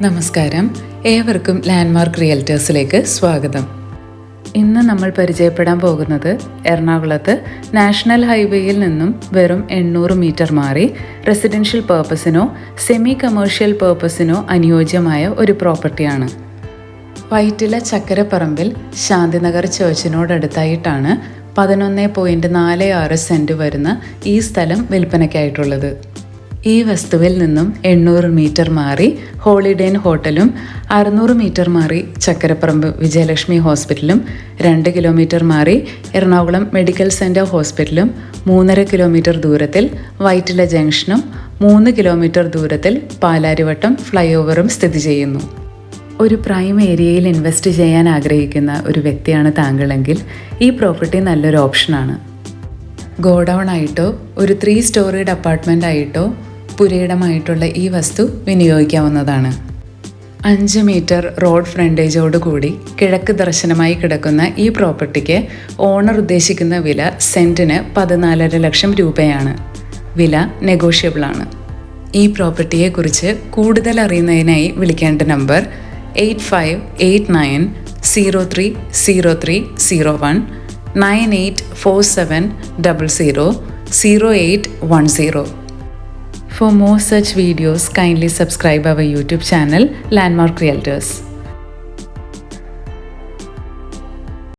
നമസ്കാരം, ഏവർക്കും ലാൻഡ്മാർക്ക് റിയൽറ്റേഴ്സിലേക്ക് സ്വാഗതം. ഇന്ന് നമ്മൾ പരിചയപ്പെടാൻ പോകുന്നത് എറണാകുളത്ത് നാഷണൽ ഹൈവേയിൽ നിന്നും വെറും 800 മീറ്റർ മാറി റെസിഡൻഷ്യൽ പർപ്പസിനോ സെമി കമേഴ്ഷ്യൽ പർപ്പസിനോ അനുയോജ്യമായ ഒരു പ്രോപ്പർട്ടിയാണ്. വൈറ്റില ചക്കരപ്പറമ്പിൽ ശാന്തിനഗർ ചേർച്ചിനോടടുത്തായിട്ടാണ് 11.46 സെൻറ്റ് വരുന്ന ഈ സ്ഥലം വിൽപ്പനയ്ക്കായിട്ടുള്ളത്. ഈ വസ്തുവിൽ നിന്നും 800 മീറ്റർ മാറി ഹോളിഡേ ഇൻ ഹോട്ടലും 600 മീറ്റർ മാറി ചക്കരപ്പറമ്പ് വിജയലക്ഷ്മി ഹോസ്പിറ്റലും 2 കിലോമീറ്റർ മാറി എറണാകുളം മെഡിക്കൽ സെൻറ്റർ ഹോസ്പിറ്റലും 3.5 കിലോമീറ്റർ ദൂരത്തിൽ വൈറ്റില ജംഗ്ഷനും 3 കിലോമീറ്റർ ദൂരത്തിൽ പാലാരിവട്ടം ഫ്ലൈ ഓവറും സ്ഥിതി ചെയ്യുന്നു. ഒരു പ്രൈം ഏരിയയിൽ ഇൻവെസ്റ്റ് ചെയ്യാൻ ആഗ്രഹിക്കുന്ന ഒരു വ്യക്തിയാണ് താങ്കളെങ്കിൽ ഈ പ്രോപ്പർട്ടി നല്ലൊരു ഓപ്ഷനാണ്. ഗോഡൗൺ ആയിട്ടോ ഒരു 3 സ്റ്റോറീഡ് അപ്പാർട്ട്മെൻ്റ് ആയിട്ടോ പുരയിടമായിട്ടുള്ള ഈ വസ്തു വിനിയോഗിക്കാവുന്നതാണ്. 5 മീറ്റർ റോഡ് ഫ്രണ്ടേജോട് കൂടി കിഴക്ക് ദർശനമായി കിടക്കുന്ന ഈ പ്രോപ്പർട്ടിക്ക് ഓണർ ഉദ്ദേശിക്കുന്ന വില സെൻറ്റിന് 14.5 ലക്ഷം രൂപയാണ്. വില നെഗോഷ്യബിൾ ആണ്. ഈ പ്രോപ്പർട്ടിയെക്കുറിച്ച് കൂടുതൽ അറിയുന്നതിനായി വിളിക്കേണ്ട number 8589030301 9847000810. For more such videos, kindly subscribe our YouTube channel Landmark Realtors.